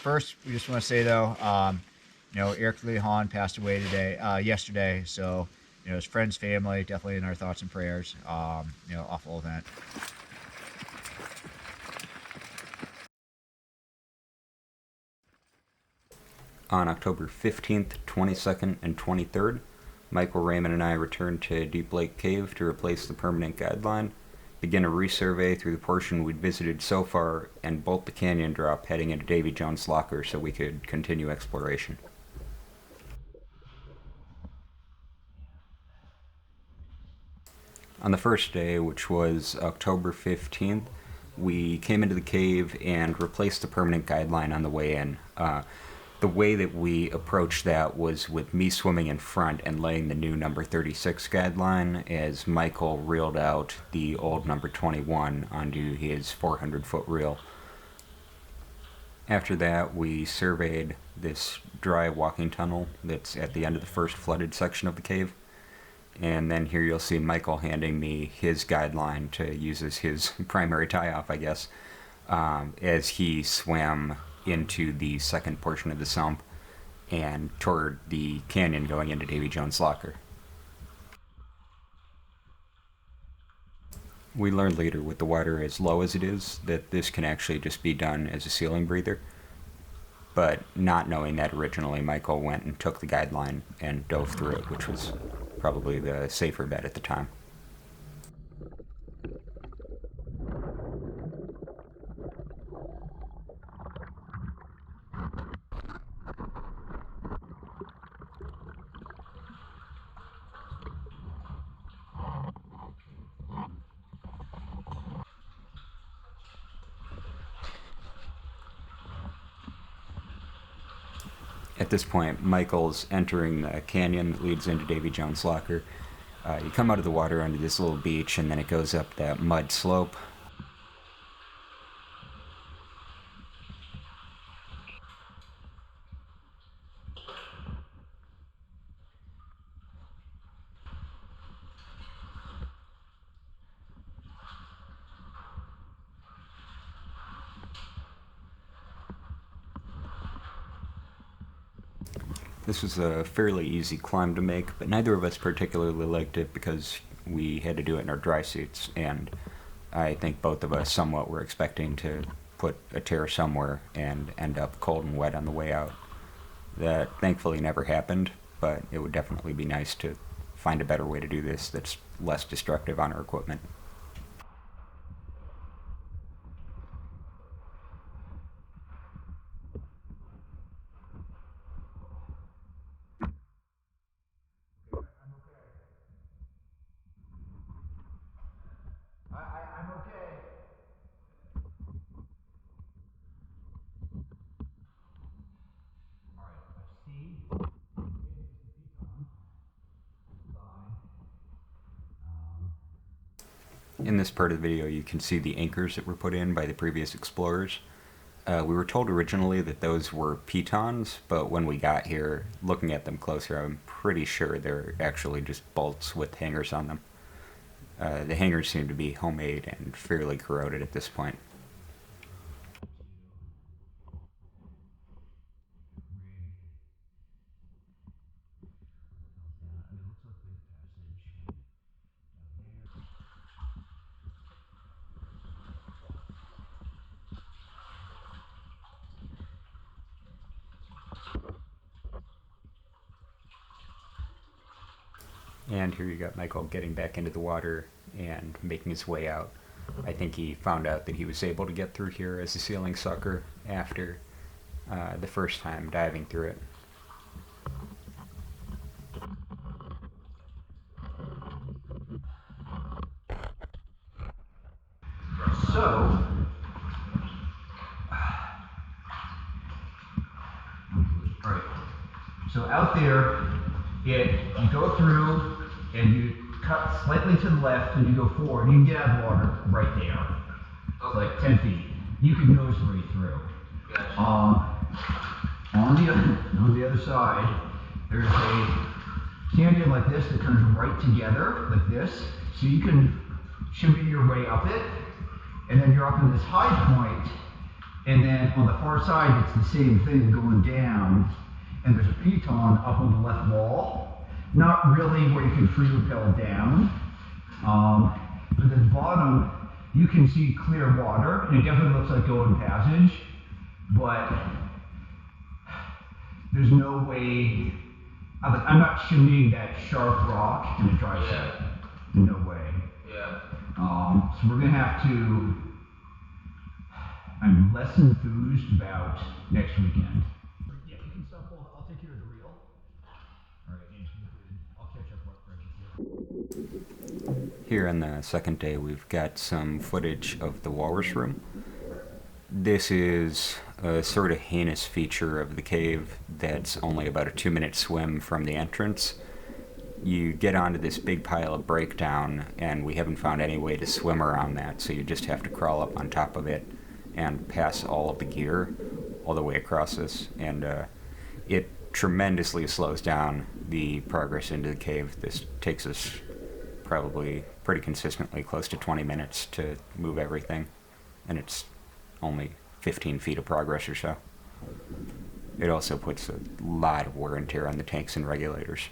First, we just want to say though, Eric Lee Hahn passed away yesterday. So, his friends, family, definitely in our thoughts and prayers. Awful event. On October 15th, 22nd, and 23rd, Michael, Raymond, and I returned to Deep Lake Cave to replace the permanent guideline, begin a resurvey through the portion we'd visited so far, and bolt the canyon drop heading into Davy Jones Locker so we could continue exploration. On the first day, which was October 15th, we came into the cave and replaced the permanent guideline on the way in. The way that we approached that was with me swimming in front and laying the new number 36 guideline as Michael reeled out the old number 21 onto his 400-foot reel. After that, we surveyed this dry walking tunnel that's at the end of the first flooded section of the cave. And then here you'll see Michael handing me his guideline to use as his primary tie-off, I guess, as he swam into the second portion of the sump and toward the canyon going into Davy Jones Locker. We learned later, with the water as low as it is, that this can actually just be done as a ceiling breather. But not knowing that originally, Michael went and took the guideline and dove through it, which was probably the safer bet at the time. At this point, Michael's entering the canyon that leads into Davy Jones Locker. You come out of the water onto this little beach, and then it goes up that mud slope. This was a fairly easy climb to make, but neither of us particularly liked it because we had to do it in our dry suits, and I think both of us somewhat were expecting to put a tear somewhere and end up cold and wet on the way out. That thankfully never happened, but it would definitely be nice to find a better way to do this that's less destructive on our equipment. In this part of the video, you can see the anchors that were put in by the previous explorers. We were told originally that those were pitons, but when we got here, looking at them closer, I'm pretty sure they're actually just bolts with hangers on them. The hangers seem to be homemade and fairly corroded at this point. And here you got Michael getting back into the water and making his way out. I think he found out that he was able to get through here as a ceiling sucker after the first time diving through it. So, right. So out there, you go through and you cut slightly to the left and you go forward. You can get out of the water right there. It's like 10 feet. You can nose right through. Gotcha. On the other side, there's a canyon like this that comes right together, like this. So you can shimmy your way up it, and then you're up in this high point, And then on the far side, it's the same thing going down. And there's a piton up on the left wall. Not really where you can free rappel down. But at the bottom, you can see clear water, and it definitely looks like Golden Passage, but there's no way, I'm not shimmying that sharp rock in a dry set. No way. Yeah. So we're gonna have to, I'm less enthused about next weekend. Yeah, you can stop, I'll take care of the reel. All right, I'll catch up right with you. Here on the second day, we've got some footage of the walrus room. This is a sort of heinous feature of the cave that's only about a 2-minute swim from the entrance. You get onto this big pile of breakdown, and we haven't found any way to swim around that, so you just have to crawl up on top of it and pass all of the gear all the way across this, and it tremendously slows down the progress into the cave. This takes us probably pretty consistently close to 20 minutes to move everything, and it's only 15 feet of progress or so. It also puts a lot of wear and tear on the tanks and regulators.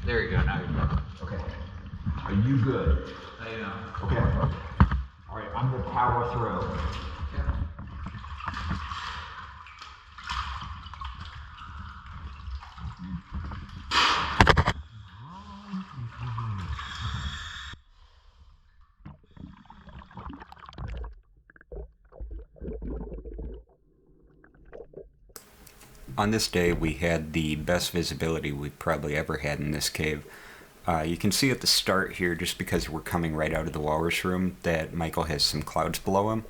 There you go, now you're good. Okay. Are you good? I am. Okay. All right, I'm gonna power through. On this day, we had the best visibility we've probably ever had in this cave. You can see at the start here, just because we're coming right out of the walrus room, that Michael has some clouds below him,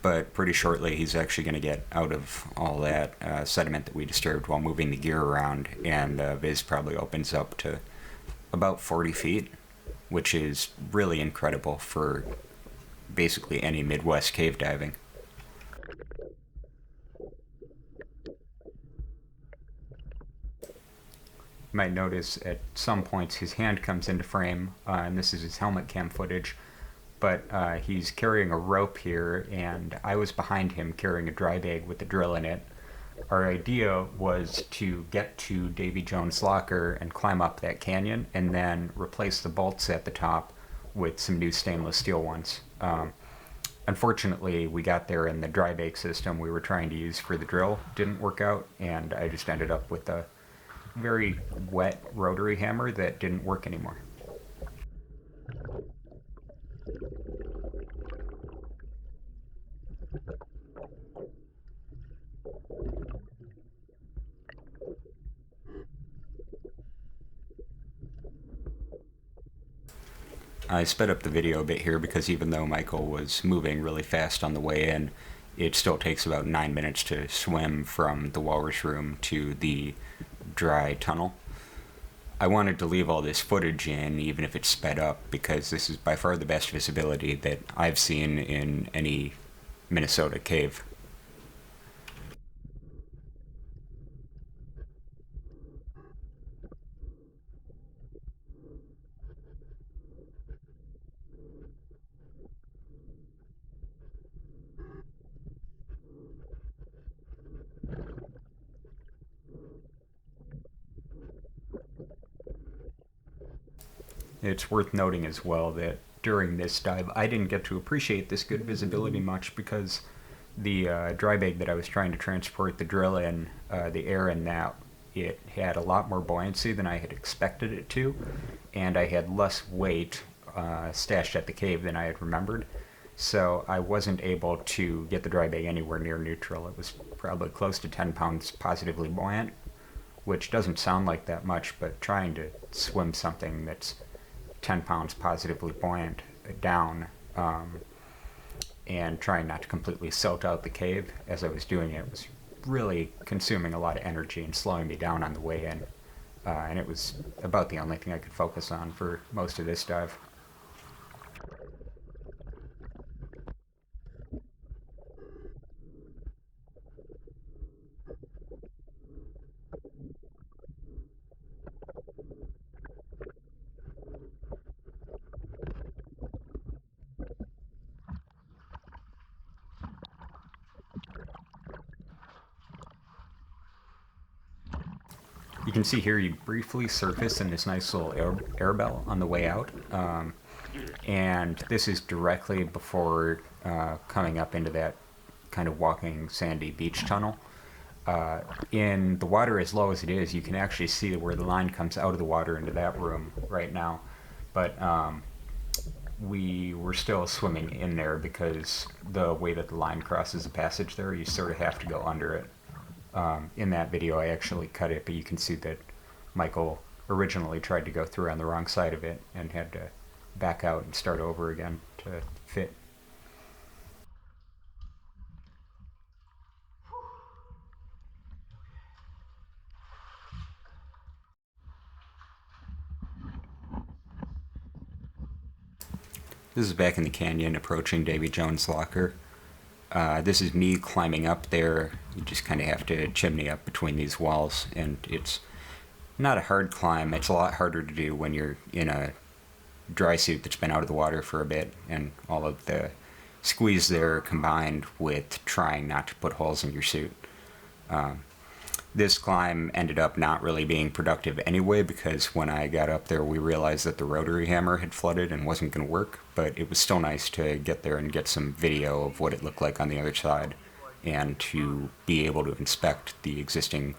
but pretty shortly he's actually going to get out of all that sediment that we disturbed while moving the gear around, and viz probably opens up to about 40 feet, which is really incredible for basically any Midwest cave diving. You might notice at some points his hand comes into frame, and this is his helmet cam footage, but he's carrying a rope here, and I was behind him carrying a dry bag with the drill in it. Our idea was to get to Davy Jones Locker and climb up that canyon, and then replace the bolts at the top with some new stainless steel ones. Unfortunately, we got there and the dry bag system we were trying to use for the drill didn't work out, and I just ended up with a very wet rotary hammer that didn't work anymore. I sped up the video a bit here because even though Michael was moving really fast on the way in, it still takes about 9 minutes to swim from the walrus room to the dry tunnel. I wanted to leave all this footage in, even if it's sped up, because this is by far the best visibility that I've seen in any Minnesota cave. It's worth noting as well that during this dive, I didn't get to appreciate this good visibility much because the dry bag that I was trying to transport the drill in, the air in that, it had a lot more buoyancy than I had expected it to, and I had less weight stashed at the cave than I had remembered. So I wasn't able to get the dry bag anywhere near neutral. It was probably close to 10 pounds positively buoyant, which doesn't sound like that much, but trying to swim something that's 10 pounds positively buoyant down and trying not to completely silt out the cave as I was doing it was really consuming a lot of energy and slowing me down on the way in. And it was about the only thing I could focus on for most of this dive. You can see here you briefly surface in this nice little air bell on the way out. And this is directly before coming up into that kind of walking sandy beach tunnel. In the water as low as it is, you can actually see where the line comes out of the water into that room right now. But we were still swimming in there because the way that the line crosses the passage there, you sort of have to go under it. In that video, I actually cut it, but you can see that Michael originally tried to go through on the wrong side of it and had to back out and start over again to fit. This is back in the canyon approaching Davy Jones Locker. This is me climbing up there. You just kind of have to chimney up between these walls, and it's not a hard climb. It's a lot harder to do when you're in a dry suit that's been out of the water for a bit, and all of the squeeze there combined with trying not to put holes in your suit. This climb ended up not really being productive anyway, because when I got up there we realized that the rotary hammer had flooded and wasn't going to work, but it was still nice to get there and get some video of what it looked like on the other side and to be able to inspect the existing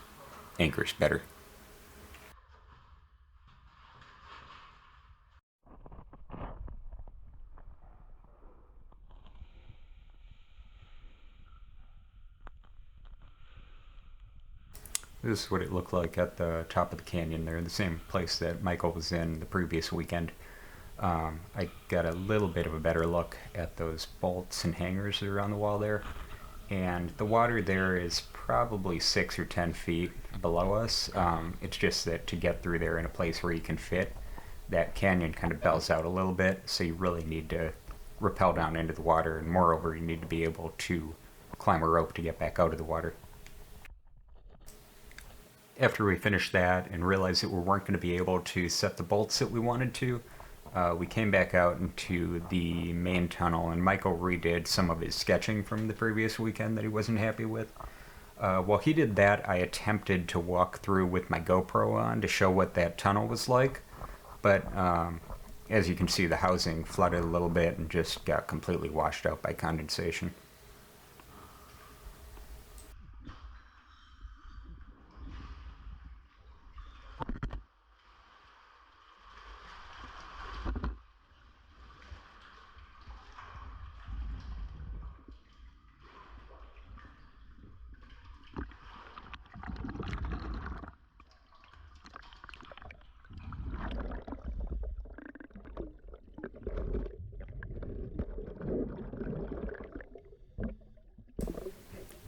anchors better. This is what it looked like at the top of the canyon there, the same place that Michael was in the previous weekend. I got a little bit of a better look at those bolts and hangers that are on the wall there, and the water there is probably 6 or 10 feet below us. It's just that to get through there in a place where you can fit, that canyon kind of bells out a little bit, so you really need to rappel down into the water, and moreover you need to be able to climb a rope to get back out of the water. After we finished that and realized that we weren't going to be able to set the bolts that we wanted to, we came back out into the main tunnel, and Michael redid some of his sketching from the previous weekend that he wasn't happy with. While he did that, I attempted to walk through with my GoPro on to show what that tunnel was like, but as you can see, the housing flooded a little bit and just got completely washed out by condensation.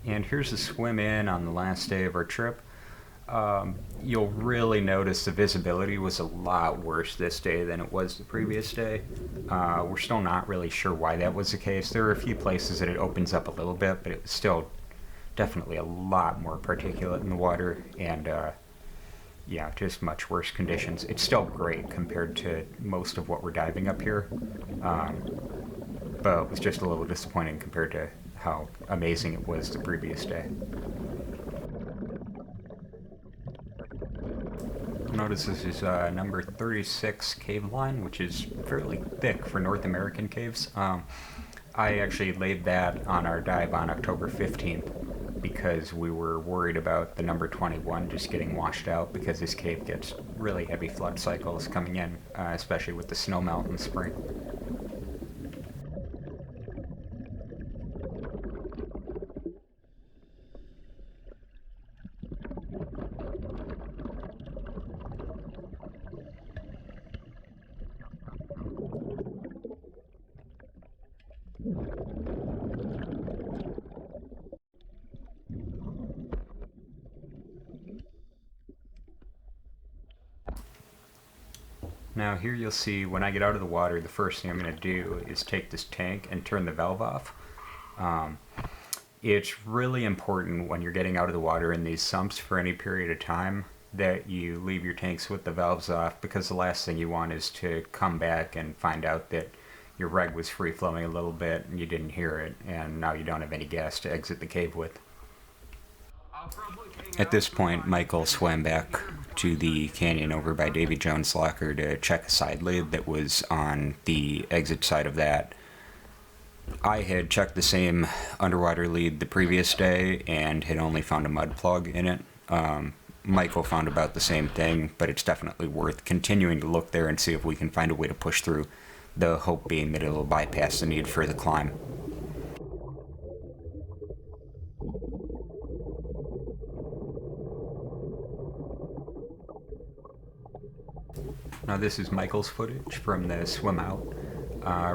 And here's a swim in on the last day of our trip. You'll really notice the visibility was a lot worse this day than it was the previous day. We're still not really sure why that was the case. There are a few places that it opens up a little bit, but it was still definitely a lot more particulate in the water, and yeah, just much worse conditions. It's still great compared to most of what we're diving up here, but it was just a little disappointing compared to how amazing it was the previous day. Notice this is number 36 cave line, which is fairly thick for North American caves. I actually laid that on our dive on October 15th because we were worried about the number 21 just getting washed out, because this cave gets really heavy flood cycles coming in, especially with the snow melt in the spring. Now here you'll see when I get out of the water, the first thing I'm going to do is take this tank and turn the valve off. It's really important when you're getting out of the water in these sumps for any period of time that you leave your tanks with the valves off, because the last thing you want is to come back and find out that your reg was free flowing a little bit and you didn't hear it, and now you don't have any gas to exit the cave with. At this point, Michael swam back to the canyon over by Davy Jones Locker to check a side lead that was on the exit side of that. I had checked the same underwater lead the previous day and had only found a mud plug in it. Michael found about the same thing, but it's definitely worth continuing to look there and see if we can find a way to push through, the hope being that it'll bypass the need for the climb. Now this is Michael's footage from the swim out.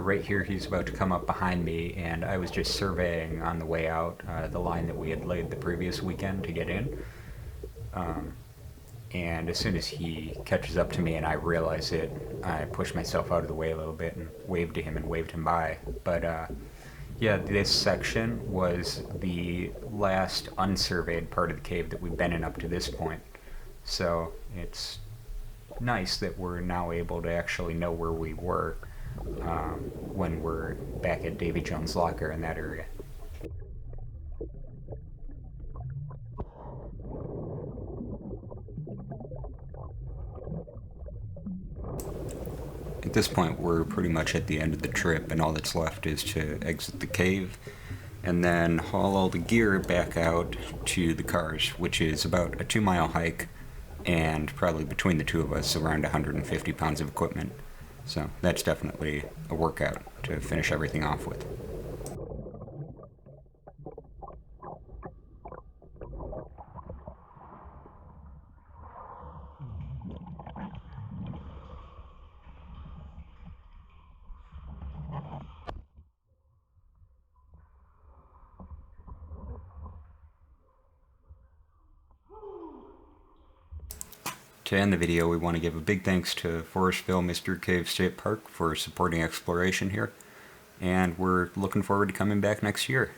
Right here he's about to come up behind me, and I was just surveying on the way out the line that we had laid the previous weekend to get in. And as soon as he catches up to me and I realize it, I push myself out of the way a little bit and waved to him and waved him by. But yeah, this section was the last unsurveyed part of the cave that we've been in up to this point. So it's nice that we're now able to actually know where we were when we're back at Davy Jones Locker in that area. At this point, we're pretty much at the end of the trip, and all that's left is to exit the cave and then haul all the gear back out to the cars, which is about a 2-mile hike, and probably between the two of us around 150 pounds of equipment. So that's definitely a workout to finish everything off with. To end the video, we want to give a big thanks to Forestville Mystery Cave State Park for supporting exploration here, and we're looking forward to coming back next year.